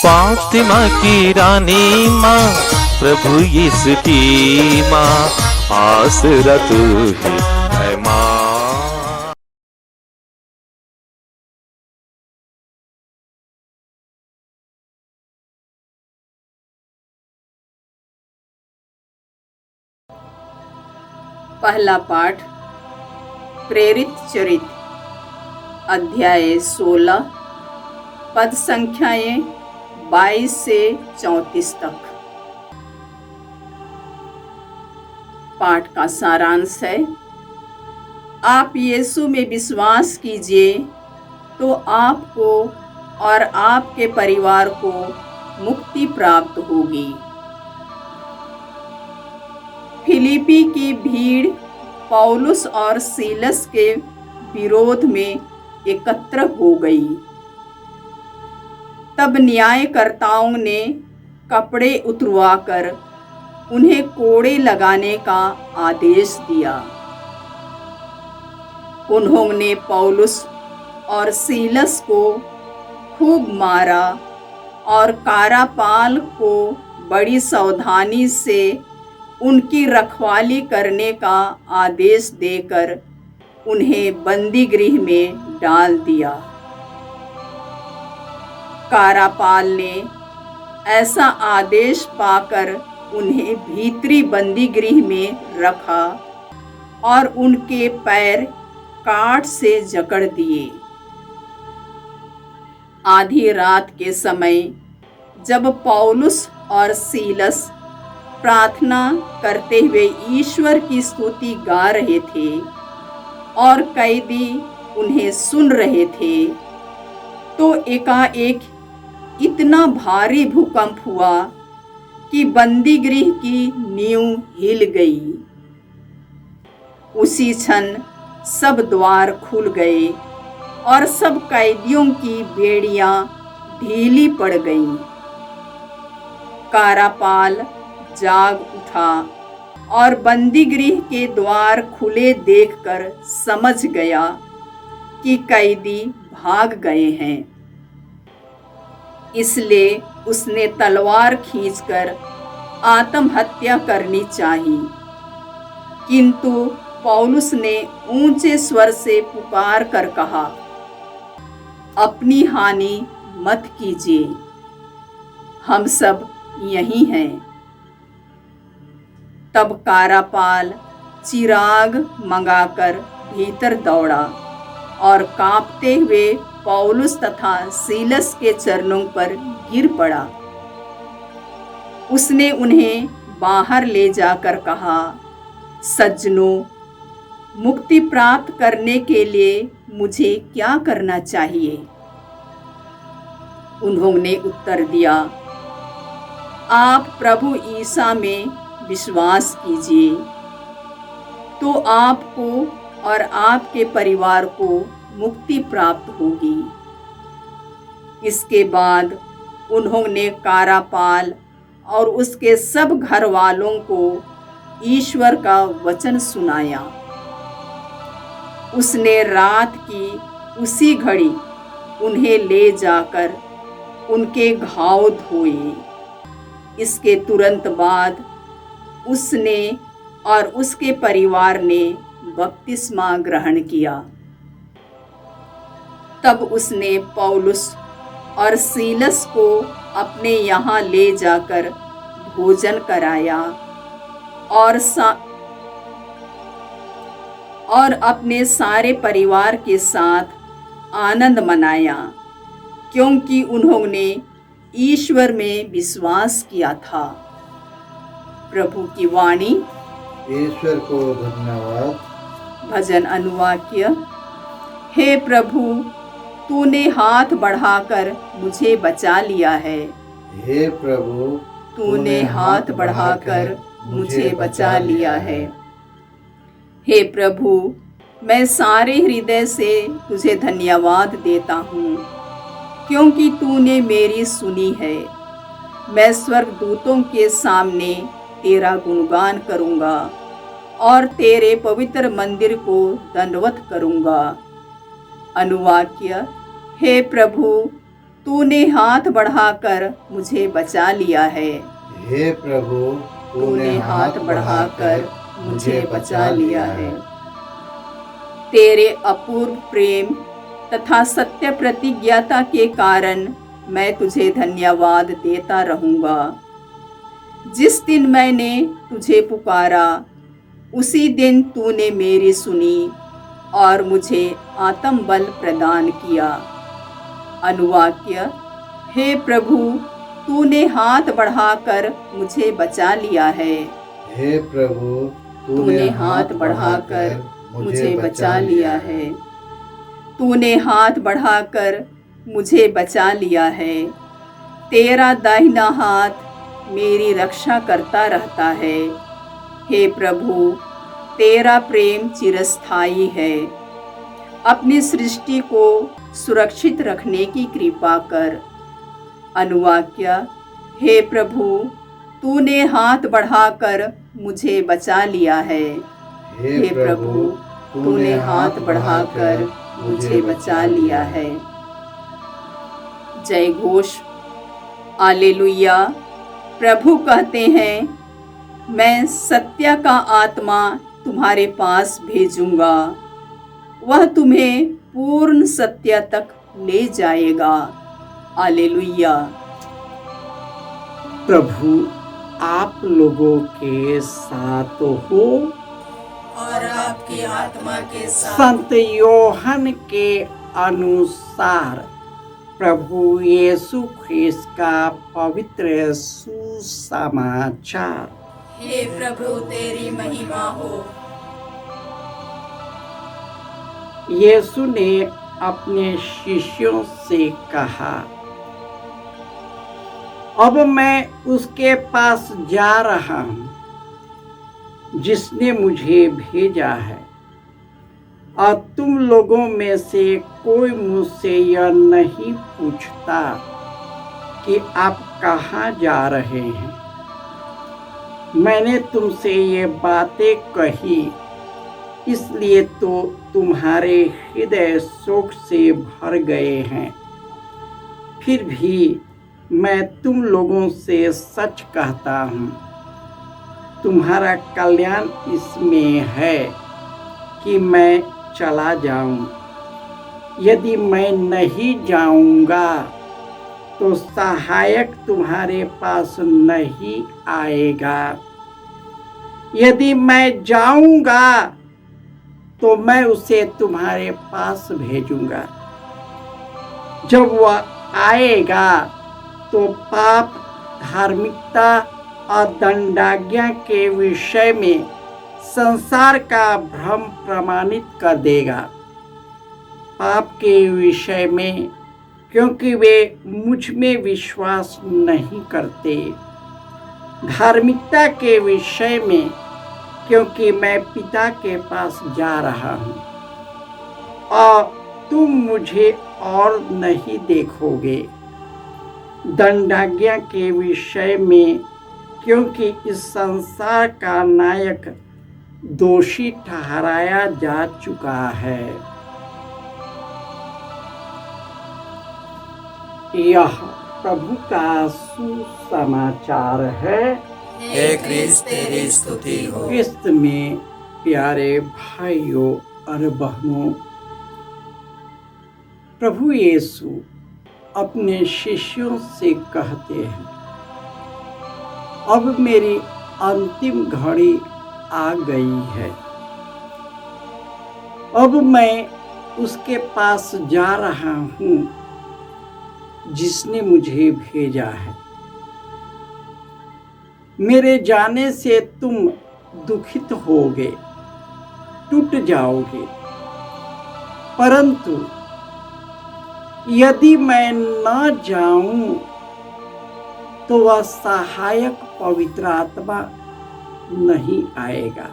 फातिमा की रानी माँ, प्रभु यीशु की माँ, आसरा तू ही है माँ। पहला पाठ प्रेरित चरित्र अध्याय 16 पद संख्याएं 22 से 34 तक। पाठ का सारांश है, आप यीशु में विश्वास कीजिए तो आपको और आपके परिवार को मुक्ति प्राप्त होगी। फिलिपी की भीड़ पौलुस और सीलस के विरोध में एकत्र हो गई। तब न्यायकर्ताओं ने कपड़े उतरवाकर उन्हें कोड़े लगाने का आदेश दिया। उन्होंने पौलुस और सीलस को खूब मारा और कारापाल को बड़ी सावधानी से उनकी रखवाली करने का आदेश देकर उन्हें बंदीगृह में डाल दिया। कारापाल ने ऐसा आदेश पाकर उन्हें भीतरी बंदीगृह में रखा और उनके पैर काठ से जकड़ दिए। आधी रात के समय जब पौलुस और सीलस प्रार्थना करते हुए ईश्वर की स्तुति गा रहे थे और कैदी उन्हें सुन रहे थे, तो एकाएक इतना भारी भूकंप हुआ कि बंदीगृह की नींव हिल गई। उसी क्षण सब द्वार खुल गए और सब कैदियों की बेड़ियां ढीली पड़ गईं। कारापाल जाग उठा और बंदीगृह के द्वार खुले देखकर समझ गया कि कैदी भाग गए हैं। इसलिए उसने तलवार खींचकर आत्महत्या करनी चाहिए, किंतु पौलुस ने ऊंचे स्वर से पुकार कर कहा, अपनी हानि मत कीजिए, हम सब यहीं हैं। तब कारापाल चिराग मंगाकर भीतर दौड़ा और कांपते हुए पौलुस तथा सीलस के चरणों पर गिर पड़ा। उसने उन्हें बाहर ले जाकर कहा, सज्जनों, मुक्ति प्राप्त करने के लिए मुझे क्या करना चाहिए? उन्होंने उत्तर दिया, आप प्रभु ईसा में विश्वास कीजिए तो आपको और आपके परिवार को मुक्ति प्राप्त होगी। इसके बाद उन्होंने कारापाल और उसके सब घर वालों को ईश्वर का वचन सुनाया। उसने रात की उसी घड़ी उन्हें ले जाकर उनके घाव धोए। इसके तुरंत बाद उसने और उसके परिवार ने बपतिस्मा ग्रहण किया। तब उसने पौलुस और सीलस को अपने यहाँ ले जाकर भोजन कराया और अपने सारे परिवार के साथ आनंद मनाया, क्योंकि उन्होंने ईश्वर में विश्वास किया था। प्रभु की वाणी। ईश्वर को धन्यवाद। भजन अनुवाक्य। हे प्रभु, तूने हाथ बढ़ाकर मुझे बचा लिया है। हे प्रभु, तूने हाथ बढ़ाकर मुझे बचा लिया है। हे प्रभु, मैं सारे हृदय से तुझे धन्यवाद देता हूँ, क्योंकि तूने मेरी सुनी है। मैं स्वर्गदूतों के सामने तेरा गुणगान करूँगा और तेरे पवित्र मंदिर को दंडवत करूँगा। अनुवाक्य। हे प्रभु, तूने हाथ बढ़ाकर मुझे बचा लिया है। हे प्रभु, तूने हाथ बढ़ाकर मुझे बचा लिया है। तेरे अपूर्व प्रेम तथा सत्य प्रतिज्ञता के कारण मैं तुझे धन्यवाद देता रहूंगा। जिस दिन मैंने तुझे पुकारा उसी दिन तूने मेरी सुनी और मुझे आत्मबल प्रदान किया। अनुवाक्य: हे प्रभु, तूने हाथ बढ़ाकर मुझे बचा लिया है। हे प्रभु, तूने हाथ बढ़ाकर मुझे बचा लिया है। तूने हाथ बढ़ाकर मुझे बचा लिया है। तेरा दाहिना हाथ मेरी रक्षा करता रहता है। हे प्रभु, तेरा प्रेम चिरस्थायी है। अपनी सृष्टि को सुरक्षित रखने की कृपा कर। अनुवाक्य: हे प्रभु, तूने हाथ बढ़ाकर मुझे बचा लिया है। हे प्रभु, तूने हाथ बढ़ाकर मुझे बचा लिया है। जय घोष। हालेलुया। प्रभु कहते हैं, मैं सत्य का आत्मा तुम्हारे पास भेजूंगा, वह तुम्हें पूर्ण सत्य तक ले जाएगा। हालेलुया। प्रभु आप लोगों के साथ हो और आपकी आत्मा के साथ। संत योहन के अनुसार प्रभु यीशु ख्रिस्त का पवित्र सुसमाचार। हे प्रभु, तेरी महिमा हो। यीशु ने अपने शिष्यों से कहा, अब मैं उसके पास जा रहा हूँ जिसने मुझे भेजा है, और तुम लोगों में से कोई मुझसे यह नहीं पूछता कि आप कहाँ जा रहे हैं। मैंने तुमसे ये बातें कही इसलिए तो तुम्हारे हृदय शोक से भर गए हैं। फिर भी मैं तुम लोगों से सच कहता हूँ, तुम्हारा कल्याण इसमें है कि मैं चला जाऊं। यदि मैं नहीं जाऊंगा तो सहायक तुम्हारे पास नहीं आएगा। यदि मैं जाऊंगा तो मैं उसे तुम्हारे पास भेजूंगा। जब वह आएगा तो पाप, धार्मिकता और दंडाज्ञा के विषय में संसार का भ्रम प्रमाणित कर देगा। पाप के विषय में क्योंकि वे मुझ में विश्वास नहीं करते, धार्मिकता के विषय में क्योंकि मैं पिता के पास जा रहा हूँ और तुम मुझे और नहीं देखोगे, दंडाज्ञा के विषय में क्योंकि इस संसार का नायक दोषी ठहराया जा चुका है। यह प्रभु का सुसमाचार है। हे क्रिस्त तेरी स्तुति हो। क्रिस्त में प्यारे भाइयों और बहनों, प्रभु यीशु अपने शिष्यों से कहते हैं, अब मेरी अंतिम घड़ी आ गई है। अब मैं उसके पास जा रहा हूँ जिसने मुझे भेजा है। मेरे जाने से तुम दुखित होगे, टूट जाओगे, परंतु यदि मैं न जाऊं तो वह सहायक पवित्र आत्मा नहीं आएगा।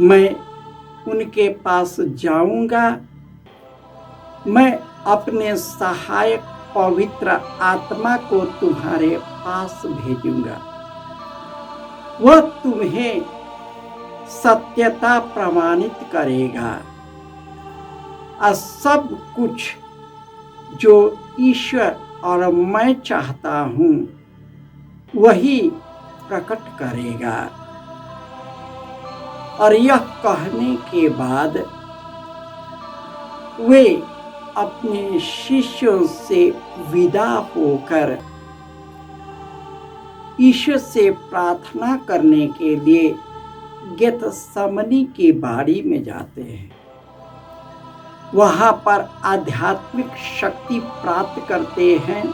मैं उनके पास जाऊंगा, मैं अपने सहायक पवित्र आत्मा को तुम्हारे पास भेजूंगा। वह तुम्हें सत्यता प्रमाणित करेगा और सब कुछ जो ईश्वर और मैं चाहता हूँ वही प्रकट करेगा। और यह कहने के बाद वे अपने शिष्यों से विदा होकर ईश्वर से प्रार्थना करने के लिए गेतसमनी की बाड़ी में जाते हैं। वहां पर आध्यात्मिक शक्ति प्राप्त करते हैं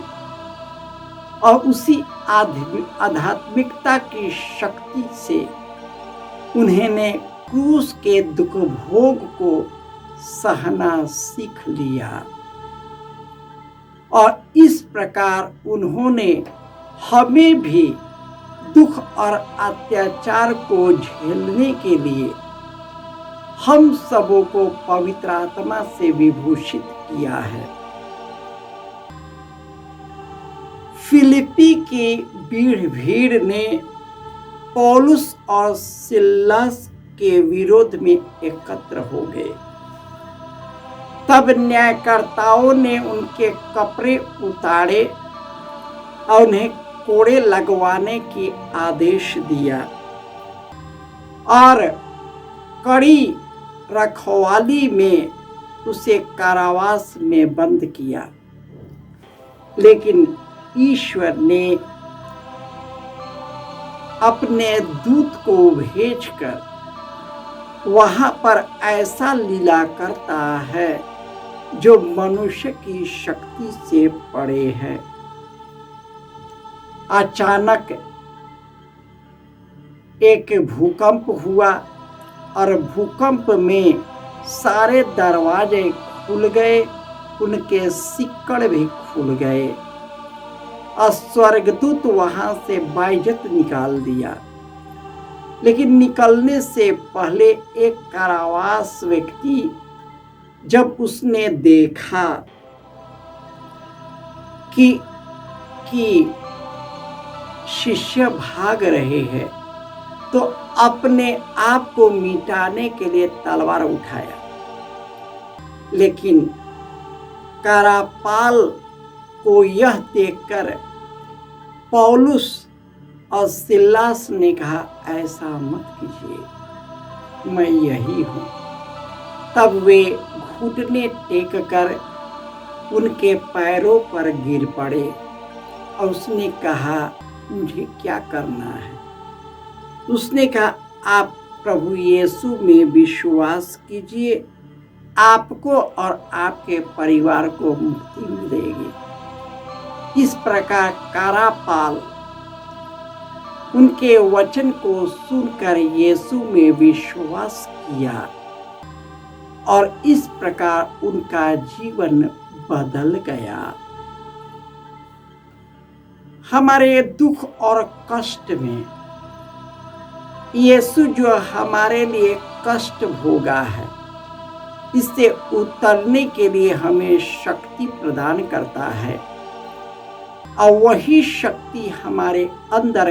और उसी आध्यात्मिकता की शक्ति से उन्होंने क्रूस के दुख भोग को सहना सीख लिया और इस प्रकार उन्होंने हमें भी दुख और अत्याचार को झेलने के लिए हम सबों को पवित्र आत्मा से विभूषित किया है। फिलिप्पी की भीड़ ने पौलुस और सिलास के विरोध में एकत्र हो गए। तब न्यायकर्ताओं ने उनके कपड़े उतारे और उन्हें कोड़े लगवाने की आदेश दिया और कड़ी रखवाली में उसे कारावास में बंद किया। लेकिन ईश्वर ने अपने दूत को भेजकर वहां पर ऐसा लीला करता है जो मनुष्य की शक्ति से परे है। अचानक एक भूकंप हुआ और भूकंप में सारे दरवाजे खुल गए, उनके सिक्कड़ भी खुल गए और स्वर्गदूत वहां से बाइज्जत निकाल दिया। लेकिन निकलने से पहले एक कारावास व्यक्ति जब उसने देखा कि शिष्य भाग रहे हैं तो अपने आप को मिटाने के लिए तलवार उठाया। लेकिन कारापाल को यह देखकर पौलुस और सिलास ने कहा, ऐसा मत कीजिए, मैं यही हूँ। तब वे घुटने टेक कर उनके पैरों पर गिर पड़े और उसने कहा, मुझे क्या करना है? उसने कहा, आप प्रभु यीशु में विश्वास कीजिए, आपको और आपके परिवार को मुक्ति मिलेगी। इस प्रकार कारापाल उनके वचन को सुनकर यीशु में विश्वास किया और इस प्रकार उनका जीवन बदल गया। हमारे दुख और कष्ट में यीशु जो हमारे लिए कष्ट भोगा है, इससे उतरने के लिए हमें शक्ति प्रदान करता है और वही शक्ति हमारे अंदर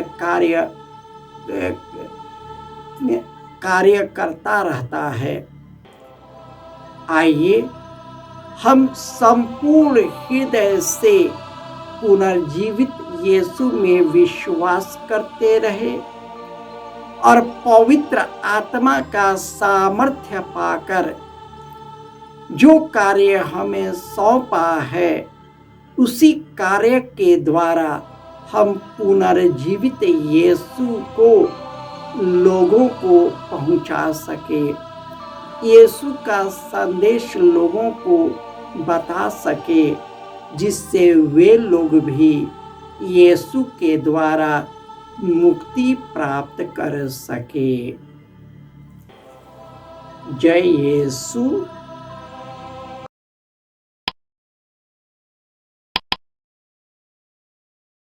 कार्य करता रहता है। आइए हम संपूर्ण हृदय से पुनर्जीवित यीशु में विश्वास करते रहे और पवित्र आत्मा का सामर्थ्य पाकर जो कार्य हमें सौंपा है उसी कार्य के द्वारा हम पुनर्जीवित यीशु को लोगों को पहुंचा सके, यीशु का संदेश लोगों को बता सके, जिससे वे लोग भी यीशु के द्वारा मुक्ति प्राप्त कर सके। जय यीशु।